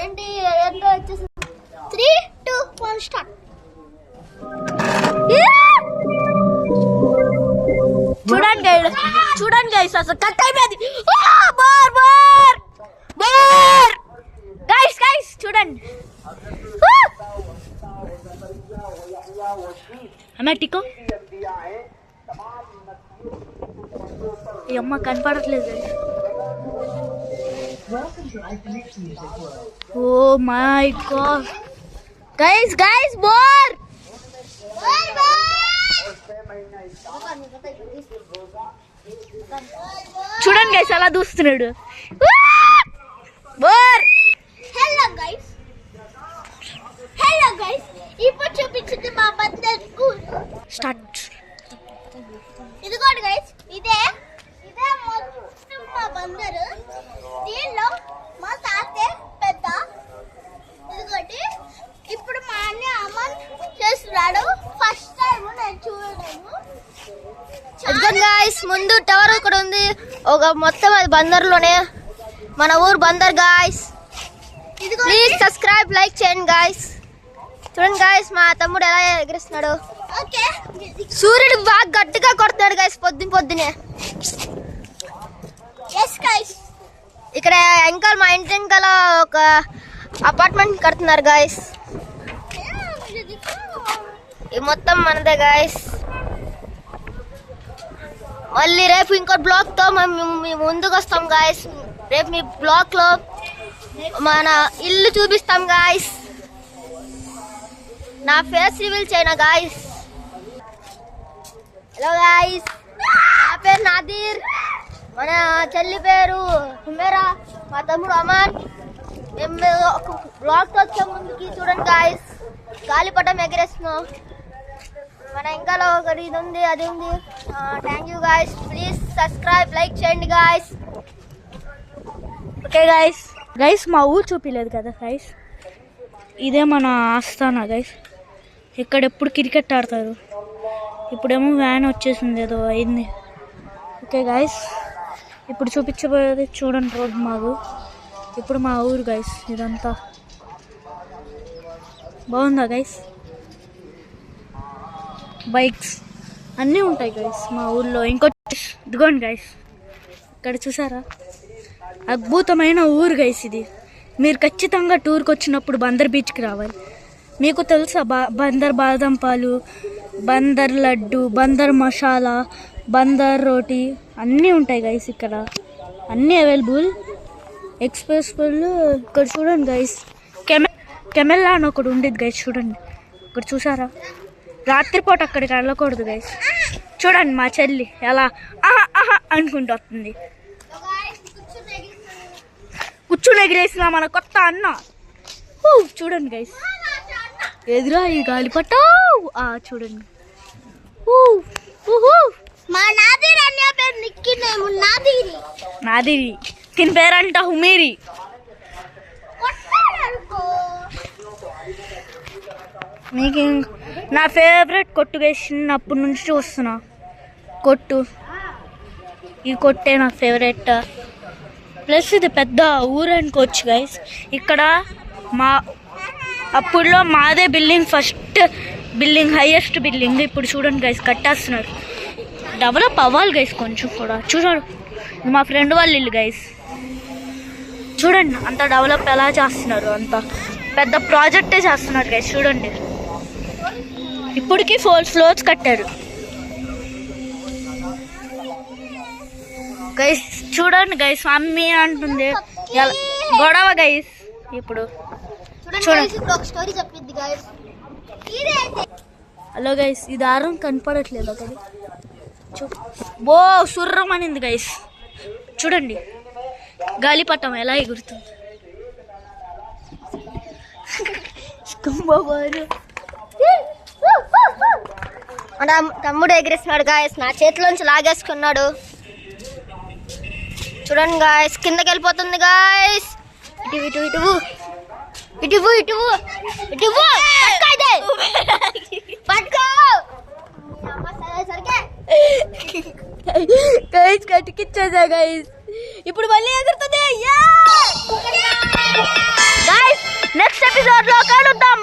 ఏంటి ఎంతో వచ్చేసి 3, 2, 1 స్టార్ట్. చూడండి గైస్ అసలు కట్ అయిపోయింది. గైస్ చూడండి అమ్మాటికో ఈ అమ్మ కనపడట్లేదు. Oh my god guys bore చూడండి గైస్ అలా దూస్తున్నాడు. బోర్ హలో గైస్ ఇప్పుడు చూపించింది మా బందర్ స్టార్ట్. ఇదిగోండి గైస్ ఇదే మొత్తం మా బందరు. దీనిలో మా తాతే పెద్ద. ఇదిగోటి ఇప్పుడు మా అన్న అమన్ చేస్తున్నాడు. ఫస్ట్ టైం నేను చూడడము. గైస్ ముందు టవర్ ఇక్కడ ఉంది. ఒక మొత్తం అది బందర్లోనే మన ఊరు Bandar guys. Please subscribe like చేయండి గాయస్. చూడండి గాయస్ మా తమ్ముడు ఎలా ఎగిరిస్తున్నాడు. సూర్యుడు బాగా గట్టిగా కొడుతున్నాడు గాయస్ పొద్దునే. ఇక్కడ ఇంకా మా ఇంటి వెనకాల ఒక అపార్ట్మెంట్ కడుతున్నారు గాయస్. ఇది మొత్తం మనదే గాయస్. మళ్ళీ రేపు ఇంకో బ్లాక్ తో మేము ముందుకు వస్తాం గాయస్. రేపు మీ బ్లాక్ లో మన ఇల్లు చూపిస్తాం గాయస్. నా ఫేస్ రివీల్ చేయనా గాయస్. హలో గాయస్ నా పేరు నాదీర్, మన చెల్లి పేరు హుమేరా, మా తమ్ముడు అమన్. మేము ఒక బ్లాక్ తో వచ్చే ముందుకి చూడండి గాయస్ గాలిపటం ఎగిరేస్తున్నాం. మన ఇంకా ఒకటి ఇది ఉంది అది ఉంది. Thank you guys. Please subscribe like చేయండి గాయస్. ఓకే గైస్ మా ఊరు చూపించలేదు కదా గైస్. ఇదే మన ఆస్థానా గైస్. ఇక్కడ ఎప్పుడు క్రికెట్ ఆడతారు. ఇప్పుడేమో వ్యాన్ వచ్చేసింది, ఏదో అయింది. ఓకే గైస్ ఇప్పుడు చూపించబోయేది చూడండి రోడ్ మాకు. ఇప్పుడు మా ఊరు గైస్. ఇదంతా బాగుందా గైస్. బైక్స్ అన్నీ ఉంటాయి గైస్ మా ఊళ్ళో. ఇంకోటి ఇదిగోండి గైస్ ఇక్కడ చూసారా అద్భుతమైన ఊరు గైస్ ఇది. మీరు ఖచ్చితంగా టూర్కి వచ్చినప్పుడు బందర్ బీచ్కి రావాలి. మీకు తెలుసా బందర్ బాదం పాలు, బందర్ లడ్డు, బందర్ మసాలా, బందర్ రోటీ అన్నీ ఉంటాయి గైస్ ఇక్కడ. అన్నీ అవైలబుల్ ఎక్స్ప్రెసిబుల్. ఇక్కడ చూడండి గైస్ కెమెల్లా అని ఒకటి ఉండేది గైస్. చూడండి ఇక్కడ చూసారా. రాత్రిపూట అక్కడికి వెళ్ళకూడదు గైస్. చూడండి మా చెల్లి ఎలా ఆహా ఆహా అనుకుంటూ వస్తుంది. కూర్చుని ఎగిరేసిన మన కొత్త అన్న. చూడండి గైస్ ఎదురా ఈ గాలిపట. చూడండి మా నాదిరి అన్న పేరు నిక్కినేమో నాదిరి. దీని పేరంట హుమేరి. మీకు నా ఫేవరెట్ కొట్టు వేసినప్పటి నుంచి చూస్తున్నా కొట్టు. ఈ కొట్టే నా ఫేవరెట్. ప్లస్ ఇది పెద్ద ఊరు అనుకోవచ్చు గైస్. ఇక్కడ మా అప్పుడులో మాదే building, first building, highest building. ఇప్పుడు చూడండి గైస్ కట్టేస్తున్నారు. డెవలప్ అవ్వాలి గైస్ కొంచెం కూడా. చూడండి మా ఫ్రెండ్ వాళ్ళ ఇల్లు గైస్. చూడండి అంత డెవలప్ ఎలా చేస్తున్నారు. అంత పెద్ద ప్రాజెక్టే చేస్తున్నారు గైస్. చూడండి ఇప్పటికీ 4 ఫ్లోర్స్ కట్టారు గైస్. చూడండి గైస్ మమ్మీ అంటుంది గొడవ గైస్. ఇప్పుడు హలో గైస్ ఈ దారం కనపడట్లేదు ఒకటి. బో సుర్రమనింది గైస్. చూడండి గాలిపటం ఎలా ఎగురుతుంది. తమ్ముడు ఎగిరేస్తున్నాడు గాయస్. నా చేతిలోంచి లాగేసుకున్నాడు. చూడండి గాయస్ కిందకి వెళ్ళిపోతుంది గాయస్. ఇటు పట్టుకో గైస్ కటికిచ్చేసా గైస్. ఇప్పుడు మళ్ళీ ఎగురుతుంది. నెక్స్ట్ ఎపిసోడ్ లో కలుద్దాం.